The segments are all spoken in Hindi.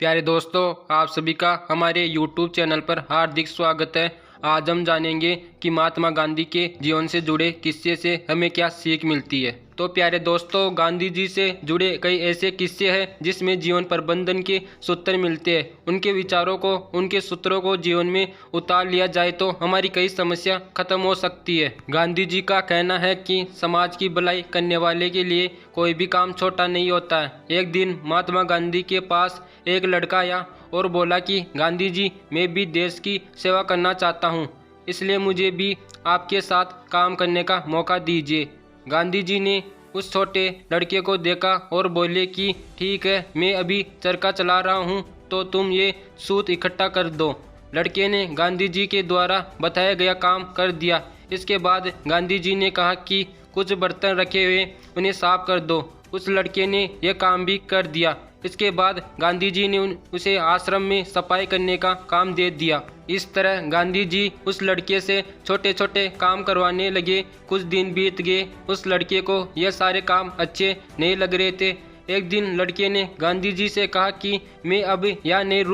प्यारे दोस्तों, आप सभी का हमारे YouTube चैनल पर हार्दिक स्वागत है। आज हम जानेंगे कि महात्मा गांधी के जीवन से जुड़े किस्से से हमें क्या सीख मिलती है। तो प्यारे दोस्तों, गांधी जी से जुड़े कई ऐसे किस्से हैं जिसमें जीवन प्रबंधन के सूत्र मिलते हैं। उनके विचारों को, उनके सूत्रों को जीवन में उतार लिया जाए तो हमारी कई समस्या खत्म हो सकती है। गांधी जी का कहना है कि समाज की भलाई करने वाले के लिए कोई भी काम छोटा नहीं होता है। एक दिन महात्मा गांधी के पास एक लड़का आया और बोला कि गांधी जी, मैं भी देश की सेवा करना चाहता हूँ, इसलिए मुझे भी आपके साथ काम करने का मौका दीजिए। गांधी जी ने उस छोटे लड़के को देखा और बोले कि ठीक है, मैं अभी चरखा चला रहा हूँ, तो तुम ये सूत इकट्ठा कर दो। लड़के ने गांधी जी के द्वारा बताया गया काम कर दिया। इसके बाद गांधी जी ने कहा कि कुछ बर्तन रखे हुए उन्हें साफ कर दो। उस लड़के ने यह काम भी कर दिया। इसके बाद गांधी जी ने उसे आश्रम में सफाई करने का काम दे दिया। इस तरह गांधी जी उस लड़के से छोटे छोटे काम करवाने लगे। कुछ दिन बीत गए। उस लड़के को यह सारे काम अच्छे नहीं लग रहे थे। एक दिन लड़के ने गांधी जी से कहा कि मैं अब यहाँ नहीं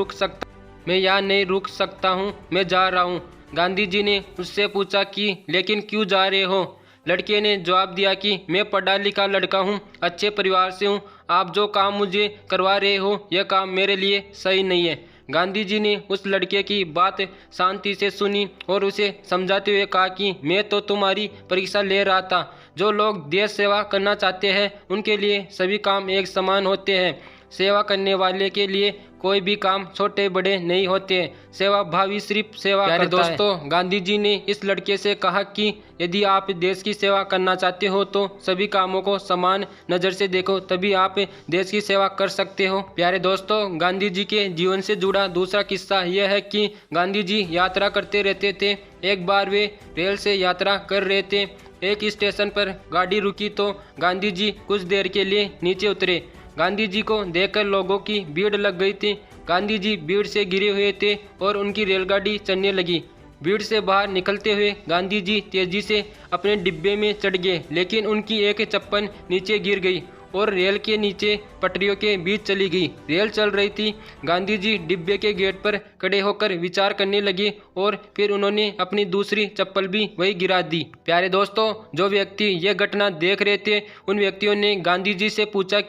रुक सकता हूँ, मैं जा रहा हूँ। गांधी जी ने उससे पूछा कि लेकिन क्यों जा रहे हो? लड़के ने जवाब दिया कि मैं पढ़ा लिखा लड़का हूँ, अच्छे परिवार से हूँ। आप जो काम मुझे करवा रहे हो, यह काम मेरे लिए सही नहीं है। गांधी जी ने उस लड़के की बात शांति से सुनी और उसे समझाते हुए कहा कि मैं तो तुम्हारी परीक्षा ले रहा था। जो लोग देश सेवा करना चाहते हैं, उनके लिए सभी काम एक समान होते हैं। सेवा करने वाले के लिए कोई भी काम छोटे बड़े नहीं होते। सेवा भावी सिर्फ सेवा करता है। दोस्तों, गांधी जी ने इस लड़के से कहा कि यदि आप देश की सेवा करना चाहते हो तो सभी कामों को समान नज़र से देखो, तभी आप देश की सेवा कर सकते हो। प्यारे दोस्तों, गांधी जी के जीवन से जुड़ा दूसरा किस्सा यह है कि गांधी जी यात्रा करते रहते थे। एक बार वे रेल से यात्रा कर रहे थे। एक स्टेशन पर गाड़ी रुकी तो गांधी जी कुछ देर के लिए नीचे उतरे। गांधी जी को देखकर लोगों की भीड़ लग गई थी। गांधी जी भीड़ से घिरे हुए थे और उनकी रेलगाड़ी चलने लगी। भीड़ से बाहर निकलते हुए गांधी जी तेजी से अपने डिब्बे में चढ़ गए, लेकिन उनकी एक चप्पल नीचे गिर गई और रेल के नीचे पटरियों के बीच चली गई। रेल चल रही थी। गांधी जी डिब्बे के गेट पर खड़े होकर विचार करने लगे और फिर उन्होंने अपनी दूसरी चप्पल भी वही गिरा दी। प्यारे दोस्तों, जो व्यक्ति यह घटना देख रहे थे, उन व्यक्तियों ने गांधी जी से पूछा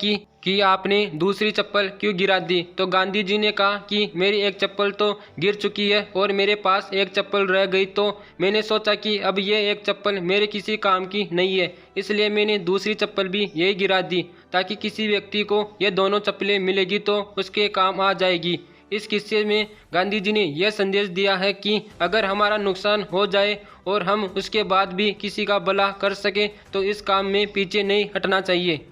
कि आपने दूसरी चप्पल क्यों गिरा दी? तो गांधी जी ने कहा कि मेरी एक चप्पल तो गिर चुकी है और मेरे पास एक चप्पल रह गई, तो मैंने सोचा कि अब ये एक चप्पल मेरे किसी काम की नहीं है, इसलिए मैंने दूसरी चप्पल भी यही गिरा दी, ताकि किसी व्यक्ति को ये दोनों चप्पलें मिलेगी तो उसके काम आ जाएगी। इस किस्से में गांधी जी ने यह संदेश दिया है कि अगर हमारा नुकसान हो जाए और हम उसके बाद भी किसी का भला कर सकें तो इस काम में पीछे नहीं हटना चाहिए।